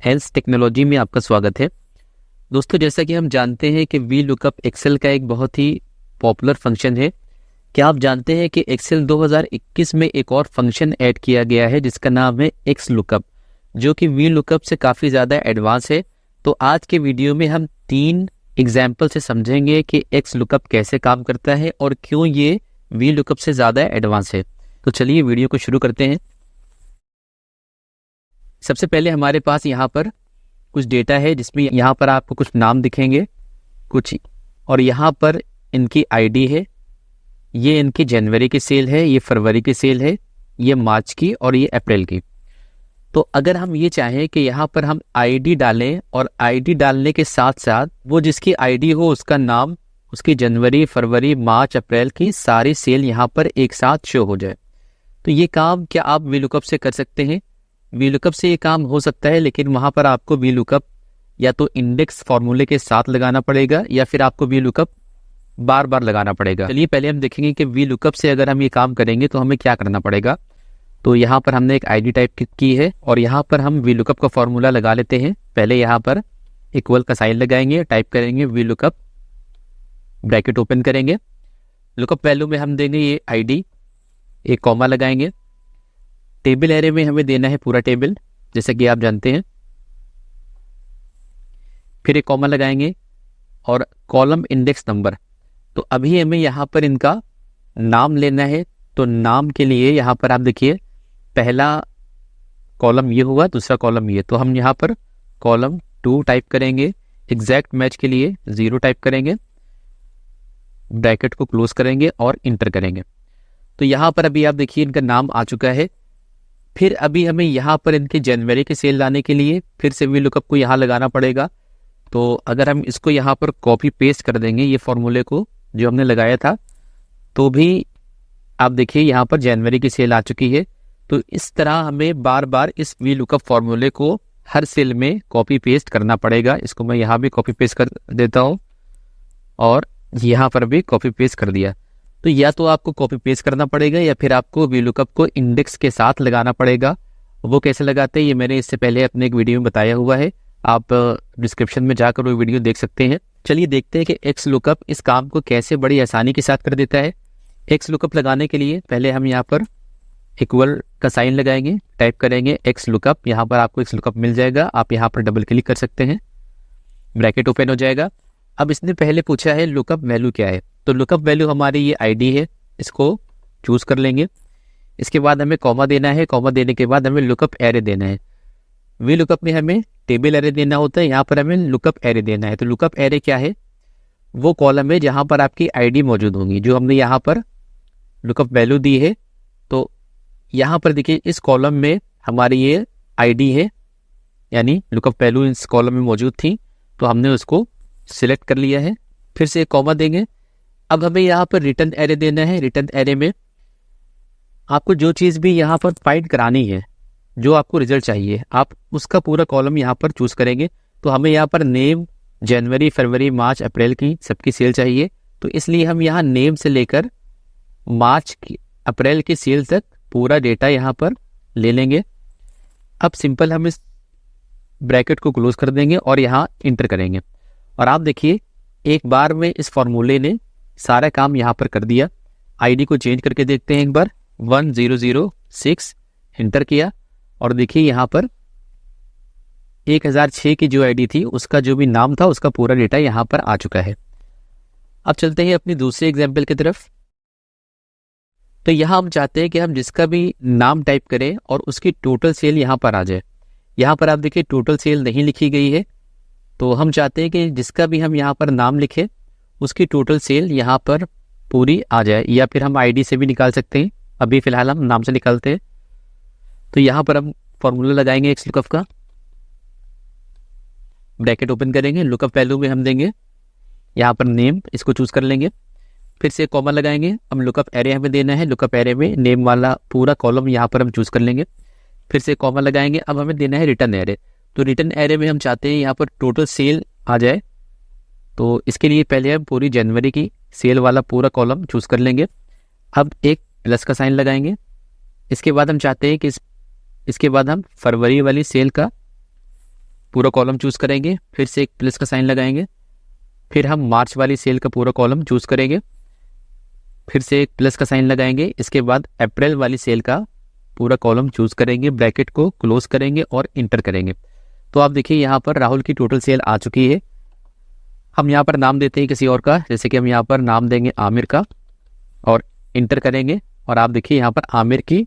Health technology में आपका स्वागत है। दोस्तों, जैसा कि हम जानते हैं कि वी लुकअप एक्सेल का एक बहुत ही पॉपुलर फंक्शन है। क्या आप जानते हैं कि एक्सेल 2021 में एक और फंक्शन ऐड किया गया है जिसका नाम है एक्स लुकअप, जो कि वी लुकअप से काफ़ी ज़्यादा एडवांस है। तो आज के वीडियो में हम 3 एग्जाम्पल से समझेंगे कि एक्स लुकअप कैसे काम करता है और क्यों ये वी लुकअप से ज़्यादा एडवांस है। तो चलिए वीडियो को शुरू करते हैं। सबसे पहले हमारे पास यहाँ पर कुछ डेटा है जिसमें यहाँ पर आपको कुछ नाम दिखेंगे कुछ, और यहाँ पर इनकी आईडी है। ये इनकी जनवरी की सेल है, ये फरवरी की सेल है, ये मार्च की और ये अप्रैल की। तो अगर हम ये चाहें कि यहाँ पर हम आईडी डालें और आईडी डालने के साथ साथ वो जिसकी आईडी हो उसका नाम, उसकी जनवरी फरवरी मार्च अप्रैल की सारी सेल यहाँ पर एक साथ शो हो जाए, तो ये काम क्या आप वी लुकअप से कर सकते हैं? वी लुकअप से ये काम हो सकता है, लेकिन वहाँ पर आपको वी लुकअप या तो इंडेक्स फॉर्मूले के साथ लगाना पड़ेगा या फिर आपको वी लुकअप बार बार लगाना पड़ेगा। चलिए पहले हम देखेंगे कि वी लुकअप से अगर हम ये काम करेंगे तो हमें क्या करना पड़ेगा। तो यहाँ पर हमने एक आईडी टाइप की है और यहाँ पर हम वी लुकअप का फॉर्मूला लगा लेते हैं। पहले यहाँ पर इक्वल का साइन लगाएंगे, टाइप करेंगे वी लुकअप, ब्रैकेट ओपन करेंगे, लुकअप वैल्यू में हम देंगे ये आईडी, एक कॉमा लगाएंगे। टेबल एरे में हमें देना है पूरा टेबल, जैसे कि आप जानते हैं, फिर एक कॉमा लगाएंगे और कॉलम इंडेक्स नंबर। तो अभी हमें यहाँ पर इनका नाम लेना है, तो नाम के लिए यहाँ पर आप देखिए पहला कॉलम ये हुआ, दूसरा कॉलम ये, तो हम यहाँ पर कॉलम 2 टाइप करेंगे, एग्जैक्ट मैच के लिए 0 टाइप करेंगे, ब्रैकेट को क्लोज करेंगे और इंटर करेंगे। तो यहाँ पर अभी आप देखिए इनका नाम आ चुका है। फिर अभी हमें यहाँ पर इनके जनवरी की सेल लाने के लिए फिर से वी लुकअप को यहाँ लगाना पड़ेगा। तो अगर हम इसको यहाँ पर कॉपी पेस्ट कर देंगे ये फॉर्मूले को जो हमने लगाया था, तो भी आप देखिए यहाँ पर जनवरी की सेल आ चुकी है। तो इस तरह हमें बार बार इस वी लुकअप फॉर्मूले को हर सेल में कॉपी पेस्ट करना पड़ेगा। इसको मैं यहाँ भी कॉपी पेस्ट कर देता हूँ और यहाँ पर भी कॉपी पेस्ट कर दिया। तो या तो आपको कॉपी पेस्ट करना पड़ेगा या फिर आपको वी लुकअप को इंडेक्स के साथ लगाना पड़ेगा। वो कैसे लगाते हैं ये मैंने इससे पहले अपने एक वीडियो में बताया हुआ है, आप डिस्क्रिप्शन में जाकर वो वीडियो देख सकते हैं। चलिए देखते हैं कि एक्स लुकअप इस काम को कैसे बड़ी आसानी के साथ कर देता है। एक्स लुकअप लगाने के लिए पहले हम यहाँ पर इक्वल का साइन लगाएंगे, टाइप करेंगे एक्स लुकअप, यहाँ पर आपको एक्स लुकअप मिल जाएगा। आप यहाँ पर डबल क्लिक कर सकते हैं, ब्रैकेट ओपन हो जाएगा। अब इसने पहले पूछा है लुकअप वैल्यू क्या है, तो लुकअप वैल्यू हमारी ये आईडी है, इसको चूज कर लेंगे। इसके बाद हमें कॉमा देना है, कॉमा देने के बाद हमें लुकअप एरे देना है। वी लुकअप में हमें टेबल एरे देना होता है, यहाँ पर हमें लुकअप एरे देना है। तो लुकअप एरे क्या है? वो कॉलम है जहाँ पर आपकी आईडी मौजूद होंगी, जो हमने यहाँ पर लुकअप वैल्यू दी है। तो यहाँ पर देखिए इस कॉलम में हमारी ये आईडी है, यानी लुकअप वैल्यू इस कॉलम में मौजूद थी, तो हमने उसको सिलेक्ट कर लिया है। फिर से एक कॉमा देंगे। अब हमें यहाँ पर रिटर्न एरे देना है। रिटर्न एरे में आपको जो चीज़ भी यहाँ पर फाइंड करानी है, जो आपको रिजल्ट चाहिए, आप उसका पूरा कॉलम यहाँ पर चूज करेंगे। तो हमें यहाँ पर नेम, जनवरी फरवरी मार्च अप्रैल की सबकी सेल चाहिए, तो इसलिए हम यहाँ नेम से लेकर मार्च की अप्रैल की सेल तक पूरा डेटा यहाँ पर ले लेंगे। अब सिंपल हम इस ब्रैकेट को क्लोज कर देंगे और यहाँ इंटर करेंगे, और आप देखिए एक बार में इस फॉर्मूले ने सारा काम यहाँ पर कर दिया। आईडी को चेंज करके देखते हैं एक बार, 1006 इंटर किया और देखिए यहाँ पर 1006 की जो आईडी थी उसका जो भी नाम था उसका पूरा डेटा यहाँ पर आ चुका है। अब चलते हैं अपनी दूसरे एग्जाम्पल की तरफ। तो यहाँ हम चाहते हैं कि हम जिसका भी नाम टाइप करें और उसकी टोटल सेल यहाँ पर आ जाए। यहाँ पर आप देखिए टोटल सेल नहीं लिखी गई है, तो हम चाहते हैं कि जिसका भी हम यहाँ पर नाम लिखें उसकी टोटल सेल यहाँ पर पूरी आ जाए, या फिर हम आईडी से भी निकाल सकते हैं। अभी फिलहाल हम नाम से निकालते हैं। तो यहाँ पर हम फॉर्मूला लगाएंगे एक्स लुकअप का, ब्रैकेट ओपन करेंगे, लुकअप वैल्यू में हम देंगे यहाँ पर नेम, इसको चूज कर लेंगे, फिर से कॉमा लगाएंगे। अब लुकअप एरे हमें देना है, लुकअप एरे में नेम वाला पूरा कॉलम यहाँ पर हम चूज कर लेंगे, फिर से कॉमा लगाएंगे। अब हमें देना है रिटर्न एरे, तो रिटर्न एरे में हम चाहते हैं यहाँ पर टोटल सेल आ जाए। तो इसके लिए पहले हम पूरी जनवरी की सेल वाला पूरा कॉलम चूज कर लेंगे। अब एक प्लस का साइन लगाएंगे। इसके बाद हम चाहते हैं कि इसके बाद हम फरवरी वाली सेल का पूरा कॉलम चूज़ करेंगे, फिर से एक प्लस का साइन लगाएंगे, फिर हम मार्च वाली सेल का पूरा कॉलम चूज़ करेंगे, फिर से एक प्लस का साइन लगाएंगे, इसके बाद अप्रैल वाली सेल का पूरा कॉलम चूज़ करेंगे, ब्रैकेट को क्लोज करेंगे और इंटर करेंगे। तो आप देखिए यहाँ पर राहुल की टोटल सेल आ चुकी है। हम यहाँ पर नाम देते हैं किसी और का, जैसे कि हम यहाँ पर नाम देंगे आमिर का और इंटर करेंगे, और आप देखिए यहाँ पर आमिर की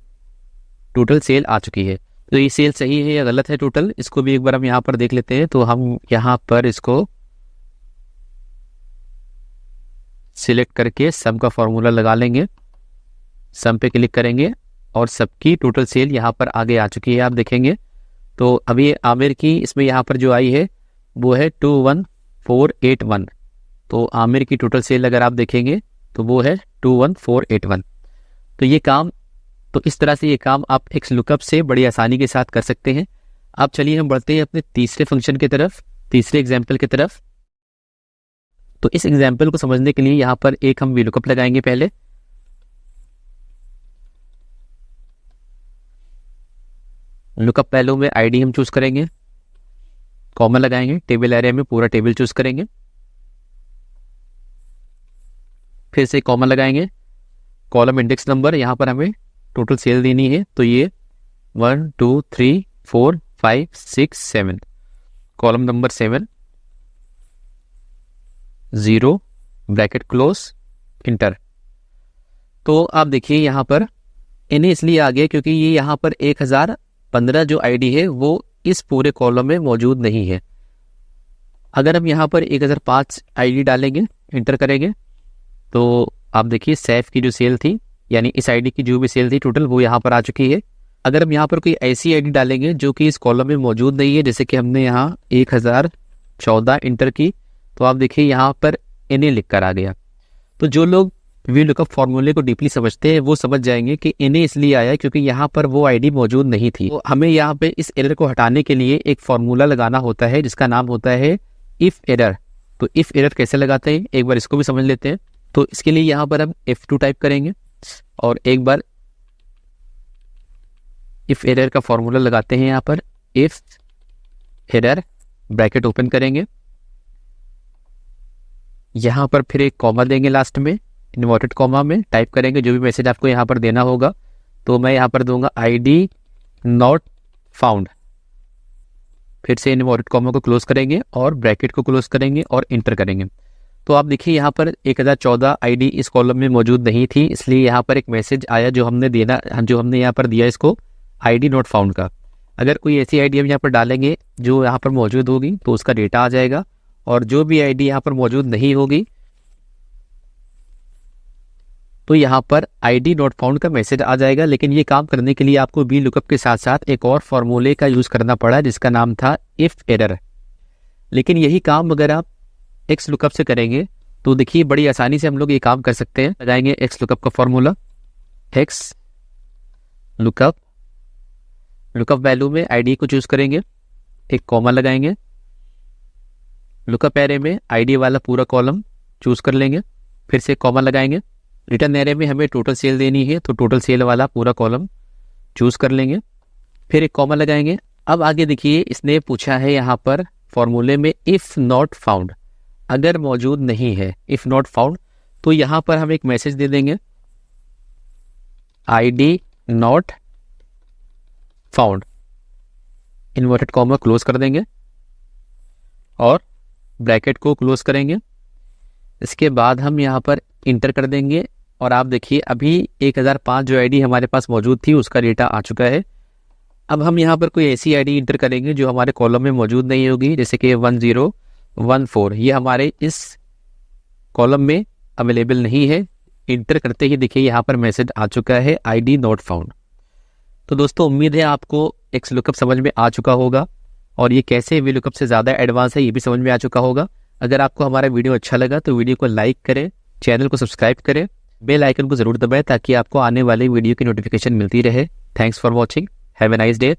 टोटल सेल आ चुकी है। तो ये सेल सही है या गलत है टोटल, इसको भी एक बार हम यहाँ पर देख लेते हैं। तो हम यहाँ पर इसको सिलेक्ट करके सम का फॉर्मूला लगा लेंगे, सम पे क्लिक करेंगे और सबकी टोटल सेल यहाँ पर आगे आ चुकी है, आप देखेंगे। तो अभी आमिर की इसमें यहाँ पर जो आई है वो है 21481। तो आमिर की टोटल सेल अगर आप देखेंगे तो वो है 21481। तो ये काम, तो इस तरह से ये काम आप एक्स लुकअप से बड़ी आसानी के साथ कर सकते हैं। अब चलिए हम बढ़ते हैं अपने तीसरे फंक्शन की तरफ, तीसरे एग्जाम्पल की तरफ। तो इस एग्जाम्पल को समझने के लिए यहाँ पर एक हम वीलुकअप लगाएंगे। पहले लुकअप वैल्यू में आईडी हम चूज करेंगे, कॉमा लगाएंगे, टेबल एरिया में पूरा टेबल चूज करेंगे, फिर से कॉमा लगाएंगे, कॉलम इंडेक्स नंबर, यहाँ पर हमें टोटल सेल देनी है। तो ये 1 2 3 4 5 6 7, column number 7, 0, bracket close, inter. तो आप देखिए यहाँ पर इन्हें इसलिए आ गया क्योंकि ये यहाँ पर 1015 जो आईडी है वो इस पूरे कॉलम में मौजूद नहीं है। अगर हम यहाँ पर 1005 आईडी डालेंगे, इंटर करेंगे, तो आप देखिए सैफ की जो सेल थी, यानी इस आईडी की जो भी सेल थी टोटल, वो यहाँ पर आ चुकी है। अगर हम यहाँ पर कोई ऐसी आईडी डालेंगे जो कि इस कॉलम में मौजूद नहीं है, जैसे कि हमने यहाँ 1014 इंटर की, तो आप देखिए यहाँ पर इन्हें लिख कर आ गया। तो जो लोग वीलुकअप फॉर्मूले को डीपली समझते हैं वो समझ जाएंगे कि इन्हें इसलिए आया क्योंकि यहाँ पर वो आईडी मौजूद नहीं थी। तो हमें यहाँ पे इस एरर को हटाने के लिए एक फॉर्मूला लगाना होता है जिसका नाम होता है इफ एरर। तो इफ एरर कैसे लगाते हैं एक बार इसको भी समझ लेते हैं। तो इसके लिए यहाँ पर हम F2 टाइप करेंगे और एक बार इफ एरर का फॉर्मूला लगाते हैं। यहाँ पर इफ एरर, ब्रैकेट ओपन करेंगे, यहाँ पर फिर एक कॉमा देंगे लास्ट में, इन्वर्टेड कॉमा में टाइप करेंगे जो भी मैसेज आपको यहाँ पर देना होगा। तो मैं यहाँ पर दूंगा आईडी नॉट फाउंड, फिर से इन्वर्टेड कॉमा को क्लोज करेंगे और ब्रैकेट को क्लोज करेंगे और इंटर करेंगे। तो आप देखिए यहाँ पर 1014 आईडी इस कॉलम में मौजूद नहीं थी, इसलिए यहाँ पर एक मैसेज आया जो हमने यहाँ पर दिया इसको आईडी नॉट फाउंड का। अगर कोई ऐसी आईडी हम यहाँ पर डालेंगे जो यहाँ पर मौजूद होगी तो उसका डेटा आ जाएगा, और जो भी आईडी यहाँ पर मौजूद नहीं होगी तो यहाँ पर आईडी नॉट फाउंड का मैसेज आ जाएगा। लेकिन ये काम करने के लिए आपको वीलुकअप के साथ साथ एक और फॉर्मूले का यूज करना पड़ा जिसका नाम था इफ एरर। लेकिन यही काम अगर आप एक्स लुकअप से करेंगे तो देखिए बड़ी आसानी से हम लोग ये काम कर सकते हैं। लगाएंगे एक्स लुकअप का formula, x lookup, lookup value में आईडी को चूज करेंगे, एक कॉमा लगाएंगे, लुकअप एरे में आईडी वाला पूरा कॉलम चूज कर लेंगे, फिर से कॉमा लगाएंगे, रिटर्न एरे में हमें टोटल सेल देनी है तो टोटल सेल वाला पूरा कॉलम चूज कर लेंगे, फिर एक कॉमा लगाएंगे। अब आगे देखिए इसने पूछा है यहाँ पर फॉर्मूले में इफ नॉट फाउंड, अगर मौजूद नहीं है इफ नॉट फाउंड, तो यहाँ पर हम एक मैसेज दे देंगे ID not found, inverted comma close कर देंगे और ब्रैकेट को क्लोज करेंगे। इसके बाद हम यहाँ पर इंटर कर देंगे और आप देखिए अभी 1005 जो आईडी हमारे पास मौजूद थी उसका डेटा आ चुका है। अब हम यहाँ पर कोई ऐसी आईडी इंटर करेंगे जो हमारे कॉलम में मौजूद नहीं होगी, जैसे कि 1014, ये हमारे इस कॉलम में अवेलेबल नहीं है। इंटर करते ही देखिए यहाँ पर मैसेज आ चुका है आईडी नॉट फाउंड। तो दोस्तों उम्मीद है आपको एक्स लुकअप समझ में आ चुका होगा और ये कैसे वीलुकअप से ज़्यादा एडवांस है ये भी समझ में आ चुका होगा। अगर आपको हमारा वीडियो अच्छा लगा तो वीडियो को लाइक करें, चैनल को सब्सक्राइब करें, बेल आइकन को ज़रूर दबाएं ताकि आपको आने वाले वीडियो की नोटिफिकेशन मिलती रहे। Thanks for watching, have a nice day.